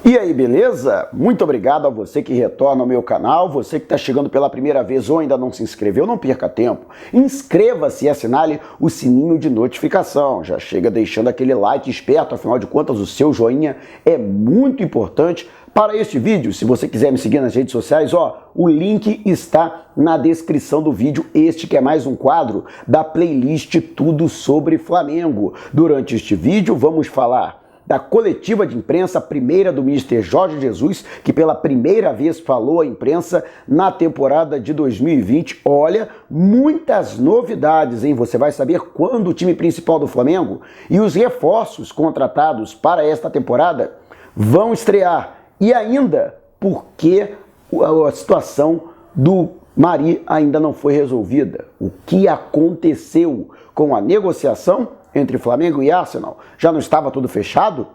E aí, beleza? Muito obrigado a você que retorna ao meu canal, você que está chegando pela primeira vez ou ainda não se inscreveu, não perca tempo. Inscreva-se e assinale o sininho de notificação. Já chega deixando aquele like esperto, afinal de contas o seu joinha é muito importante para este vídeo. Se você quiser me seguir nas redes sociais, o link está na descrição do vídeo. Este que é mais um quadro da playlist Tudo sobre Flamengo. Durante este vídeo vamos falar da coletiva de imprensa primeira do Mister Jorge Jesus, que pela primeira vez falou à imprensa na temporada de 2020. Olha, muitas novidades, hein? Você vai saber quando o time principal do Flamengo e os reforços contratados para esta temporada vão estrear. E ainda, por que a situação do Mari ainda não foi resolvida? O que aconteceu com a negociação entre Flamengo e Arsenal? Já não estava tudo fechado?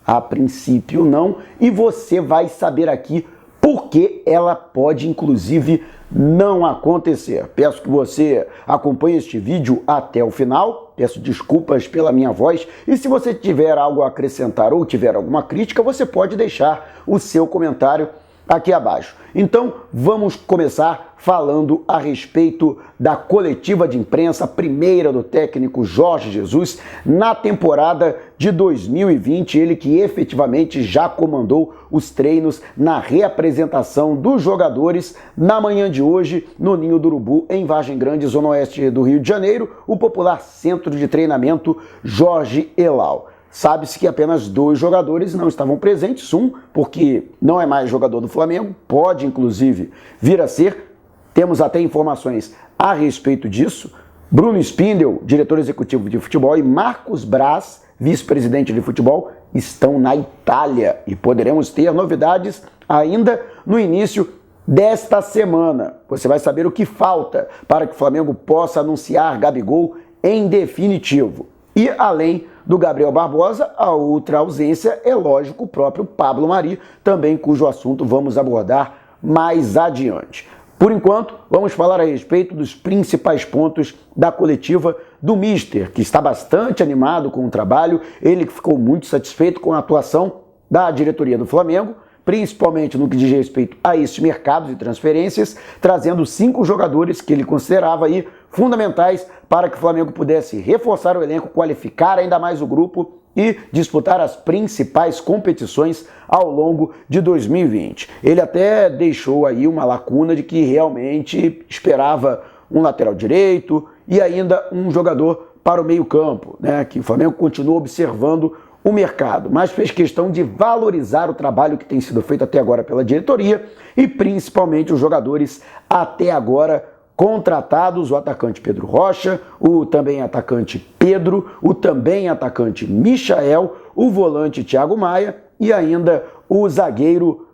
A princípio não, e você vai saber aqui por que ela pode inclusive não acontecer. Peço que você acompanhe este vídeo até o final, peço desculpas pela minha voz, e se você tiver algo a acrescentar ou tiver alguma crítica, você pode deixar o seu comentário aqui abaixo. Então vamos começar falando a respeito da coletiva de imprensa primeira do técnico Jorge Jesus na temporada de 2020, ele que efetivamente já comandou os treinos na reapresentação dos jogadores na manhã de hoje no Ninho do Urubu, em Vargem Grande, zona oeste do Rio de Janeiro, o popular centro de treinamento Jorge Elal. Sabe-se que apenas 2 jogadores não estavam presentes, um porque não é mais jogador do Flamengo, pode inclusive vir a ser, temos até informações a respeito disso. Bruno Spindel, diretor executivo de futebol, e Marcos Braz, vice-presidente de futebol, estão na Itália e poderemos ter novidades ainda no início desta semana. Você vai saber o que falta para que o Flamengo possa anunciar Gabigol em definitivo. E além do Gabriel Barbosa, a outra ausência é, lógico, o próprio Pablo Mari, também cujo assunto vamos abordar mais adiante. Por enquanto, vamos falar a respeito dos principais pontos da coletiva do Mister, que está bastante animado com o trabalho, ele que ficou muito satisfeito com a atuação da diretoria do Flamengo, principalmente no que diz respeito a este mercado de transferências, trazendo 5 jogadores que ele considerava aí fundamentais para que o Flamengo pudesse reforçar o elenco, qualificar ainda mais o grupo e disputar as principais competições ao longo de 2020. Ele até deixou aí uma lacuna de que realmente esperava um lateral direito e ainda um jogador para o meio-campo, né? Que o Flamengo continua observando o mercado, mas fez questão de valorizar o trabalho que tem sido feito até agora pela diretoria e principalmente os jogadores até agora contratados, o atacante Pedro Rocha, o também atacante Pedro, o também atacante Michael, o volante Thiago Maia e ainda o zagueiro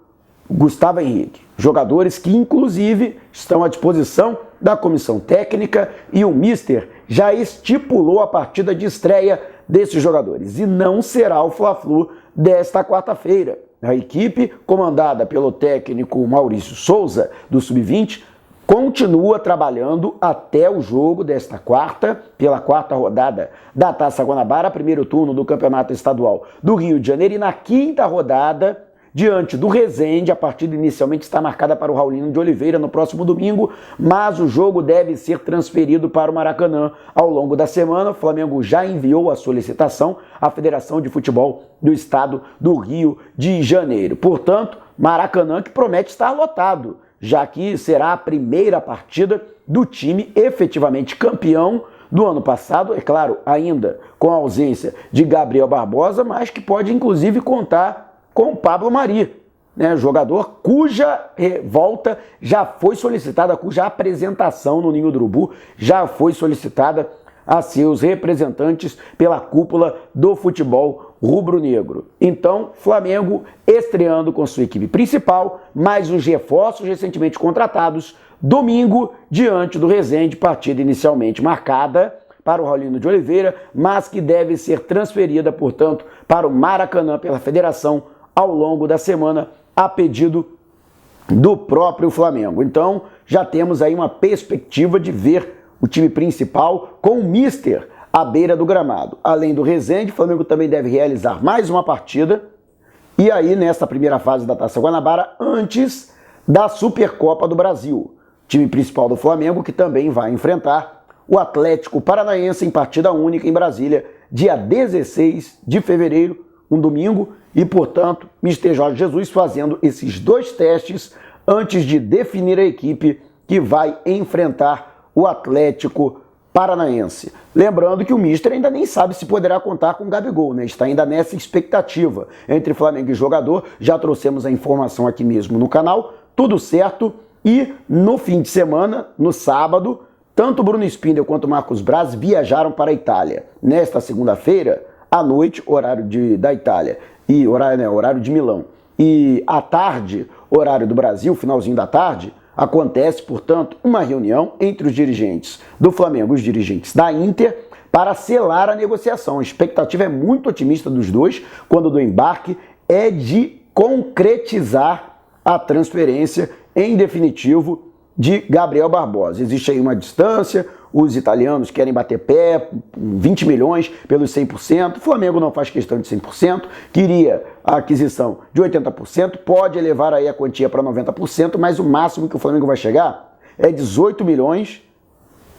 Gustavo Henrique. Jogadores que inclusive estão à disposição da comissão técnica e o Mister já estipulou a partida de estreia desses jogadores e não será o Fla-Flu desta quarta-feira. A equipe, comandada pelo técnico Maurício Souza, do Sub-20, continua trabalhando até o jogo desta quarta, pela 4ª rodada da Taça Guanabara, primeiro turno do Campeonato Estadual do Rio de Janeiro, e na 5ª rodada, diante do Resende. A partida inicialmente está marcada para o Raulino de Oliveira no próximo domingo, mas o jogo deve ser transferido para o Maracanã ao longo da semana. O Flamengo já enviou a solicitação à Federação de Futebol do Estado do Rio de Janeiro. Portanto, Maracanã que promete estar lotado, já que será a primeira partida do time efetivamente campeão do ano passado, é claro, ainda com a ausência de Gabriel Barbosa, mas que pode inclusive contar com Pablo Mari, né, jogador cuja volta já foi solicitada, cuja apresentação no Ninho do Urubu já foi solicitada a seus representantes pela cúpula do futebol rubro-negro. Então, Flamengo estreando com sua equipe principal, mais os reforços recentemente contratados, domingo, diante do Resende, partida inicialmente marcada para o Raulino de Oliveira, mas que deve ser transferida, portanto, para o Maracanã pela Federação ao longo da semana, a pedido do próprio Flamengo. Então, já temos aí uma perspectiva de ver o time principal com o Mister à beira do gramado. Além do Resende, o Flamengo também deve realizar mais uma partida E aí, nessa primeira fase da Taça Guanabara, antes da Supercopa do Brasil, time principal do Flamengo, que também vai enfrentar o Atlético Paranaense em partida única em Brasília, dia 16 de fevereiro, um domingo, e, portanto, Mister Jorge Jesus fazendo esses 2 testes antes de definir a equipe que vai enfrentar o Atlético Paranaense. Lembrando que o Mister ainda nem sabe se poderá contar com o Gabigol, né? Está ainda nessa expectativa entre Flamengo e jogador. Já trouxemos a informação aqui mesmo no canal, tudo certo. E no fim de semana, no sábado, tanto Bruno Spindel quanto Marcos Braz viajaram para a Itália. Nesta segunda-feira, à noite, horário da Itália, e horário de Milão, e à tarde, horário do Brasil, finalzinho da tarde, acontece, portanto, uma reunião entre os dirigentes do Flamengo e os dirigentes da Inter para selar a negociação. A expectativa é muito otimista dos dois, quando do embarque é de concretizar a transferência em definitivo de Gabriel Barbosa. Existe aí uma distância, os italianos querem bater pé, 20 milhões pelos 100%, o Flamengo não faz questão de 100%, queria a aquisição de 80%, pode elevar aí a quantia para 90%, mas o máximo que o Flamengo vai chegar é 18 milhões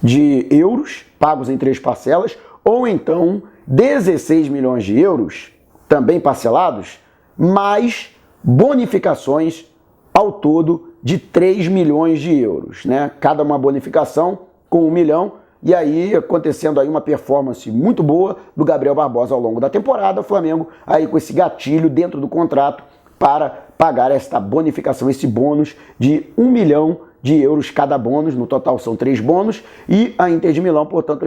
de euros, pagos em 3 parcelas, ou então 16 milhões de euros, também parcelados, mais bonificações ao todo de 3 milhões de euros, né? Cada uma bonificação com 1 milhão, e aí acontecendo aí uma performance muito boa do Gabriel Barbosa ao longo da temporada, o Flamengo aí com esse gatilho dentro do contrato para pagar esta bonificação, esse bônus de 1 milhão de euros cada bônus, no total são 3 bônus, e a Inter de Milão, portanto,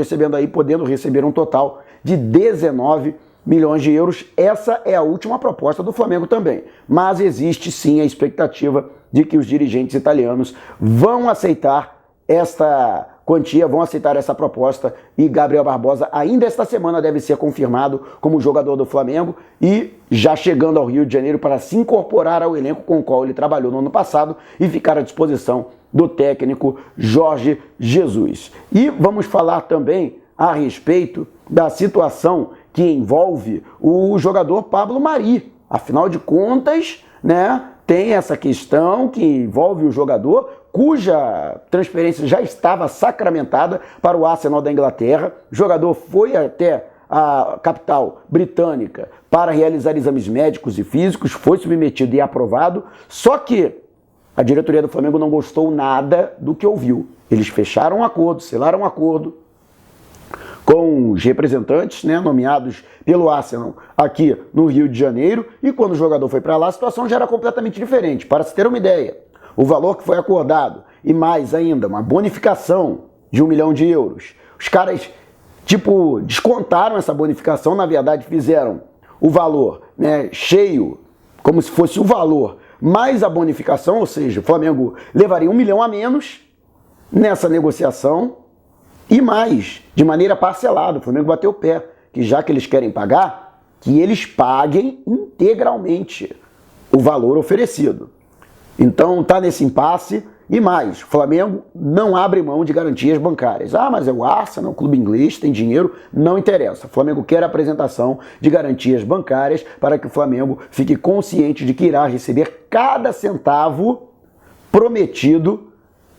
podendo receber um total de 19 milhões de euros. Essa é a última proposta do Flamengo também, mas existe sim a expectativa de que os dirigentes italianos vão aceitar esta quantia, vão aceitar essa proposta, e Gabriel Barbosa ainda esta semana deve ser confirmado como jogador do Flamengo e já chegando ao Rio de Janeiro para se incorporar ao elenco com o qual ele trabalhou no ano passado e ficar à disposição do técnico Jorge Jesus. E vamos falar também a respeito da situação que envolve o jogador Pablo Mari. Afinal de contas, né, tem essa questão que envolve o jogador cuja transferência já estava sacramentada para o Arsenal da Inglaterra. O jogador foi até a capital britânica para realizar exames médicos e físicos, foi submetido e aprovado, só que a diretoria do Flamengo não gostou nada do que ouviu. Eles fecharam um acordo, selaram um acordo com os representantes, né, nomeados pelo Arsenal aqui no Rio de Janeiro, e quando o jogador foi para lá, a situação já era completamente diferente. Para se ter uma ideia, o valor que foi acordado, e mais ainda, uma bonificação de 1 milhão de euros, os caras, descontaram essa bonificação, na verdade fizeram o valor, né, cheio, como se fosse o valor, mais a bonificação, ou seja, o Flamengo levaria 1 milhão a menos nessa negociação, e mais, de maneira parcelada. O Flamengo bateu o pé, que já que eles querem pagar, que eles paguem integralmente o valor oferecido. Então está nesse impasse, e mais, o Flamengo não abre mão de garantias bancárias. Ah, mas é o Arsenal, o clube inglês, tem dinheiro, não interessa. O Flamengo quer a apresentação de garantias bancárias para que o Flamengo fique consciente de que irá receber cada centavo prometido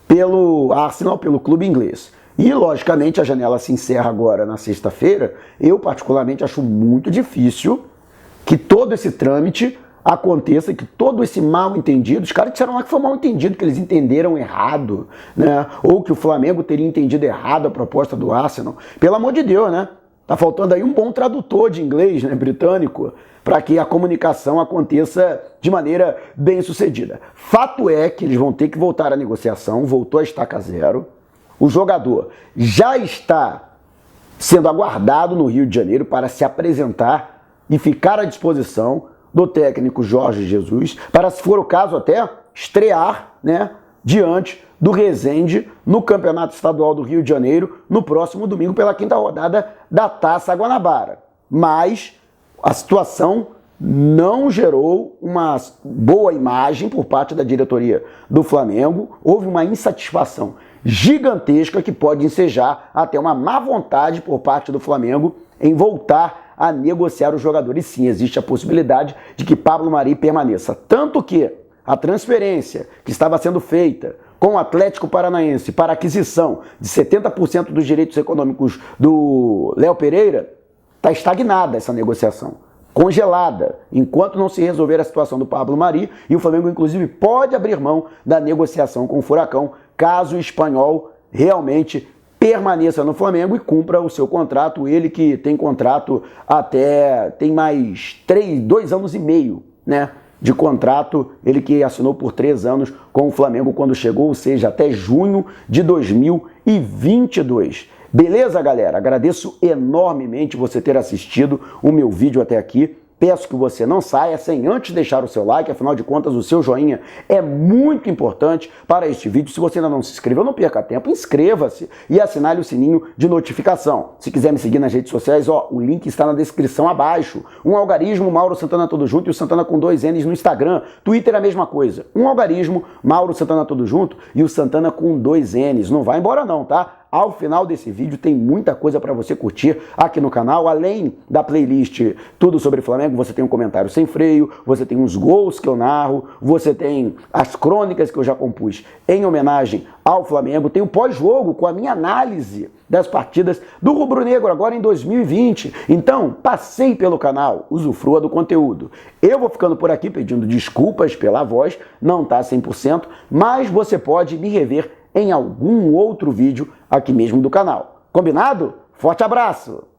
pelo Arsenal, pelo clube inglês. E, logicamente, a janela se encerra agora na sexta-feira. Eu, particularmente, acho muito difícil que todo esse trâmite aconteça, que todo esse mal-entendido, os caras disseram lá que foi mal-entendido, que eles entenderam errado, né? Ou que o Flamengo teria entendido errado a proposta do Arsenal. Pelo amor de Deus, né? Tá faltando aí um bom tradutor de inglês, né, britânico, para que a comunicação aconteça de maneira bem sucedida. Fato é que eles vão ter que voltar à negociação, voltou a estaca zero. O jogador já está sendo aguardado no Rio de Janeiro para se apresentar e ficar à disposição do técnico Jorge Jesus, para, se for o caso, até estrear, né, diante do Resende no Campeonato Estadual do Rio de Janeiro no próximo domingo pela 5ª rodada da Taça Guanabara. Mas a situação não gerou uma boa imagem por parte da diretoria do Flamengo, houve uma insatisfação gigantesca que pode ensejar até uma má vontade por parte do Flamengo em voltar a negociar o jogador. E sim, existe a possibilidade de que Pablo Mari permaneça. Tanto que a transferência que estava sendo feita com o Atlético Paranaense para aquisição de 70% dos direitos econômicos do Léo Pereira, está estagnada essa negociação, congelada, enquanto não se resolver a situação do Pablo Mari, e o Flamengo, inclusive, pode abrir mão da negociação com o Furacão, caso o espanhol realmente permaneça no Flamengo e cumpra o seu contrato, ele que tem contrato tem mais 2 anos e meio, né, de contrato, ele que assinou por 3 anos com o Flamengo quando chegou, ou seja, até junho de 2022. Beleza, galera? Agradeço enormemente você ter assistido o meu vídeo até aqui. Peço que você não saia sem antes deixar o seu like, afinal de contas o seu joinha é muito importante para este vídeo. Se você ainda não se inscreveu, não perca tempo, inscreva-se e assinale o sininho de notificação. Se quiser me seguir nas redes sociais, o link está na descrição abaixo. Um Algarismo, Mauro Santana tudo junto, e o Santana com 2 N's no Instagram. Twitter é a mesma coisa. Um Algarismo, Mauro Santana tudo junto e o Santana com 2 N's. Não vai embora não, tá? Ao final desse vídeo tem muita coisa para você curtir aqui no canal, além da playlist Tudo Sobre Flamengo, você tem um comentário sem freio, você tem uns gols que eu narro, você tem as crônicas que eu já compus em homenagem ao Flamengo, tem o pós-jogo com a minha análise das partidas do Rubro Negro agora em 2020. Então, passei pelo canal, usufrua do conteúdo. Eu vou ficando por aqui pedindo desculpas pela voz, não tá 100%, mas você pode me rever em algum outro vídeo aqui mesmo do canal. Combinado? Forte abraço!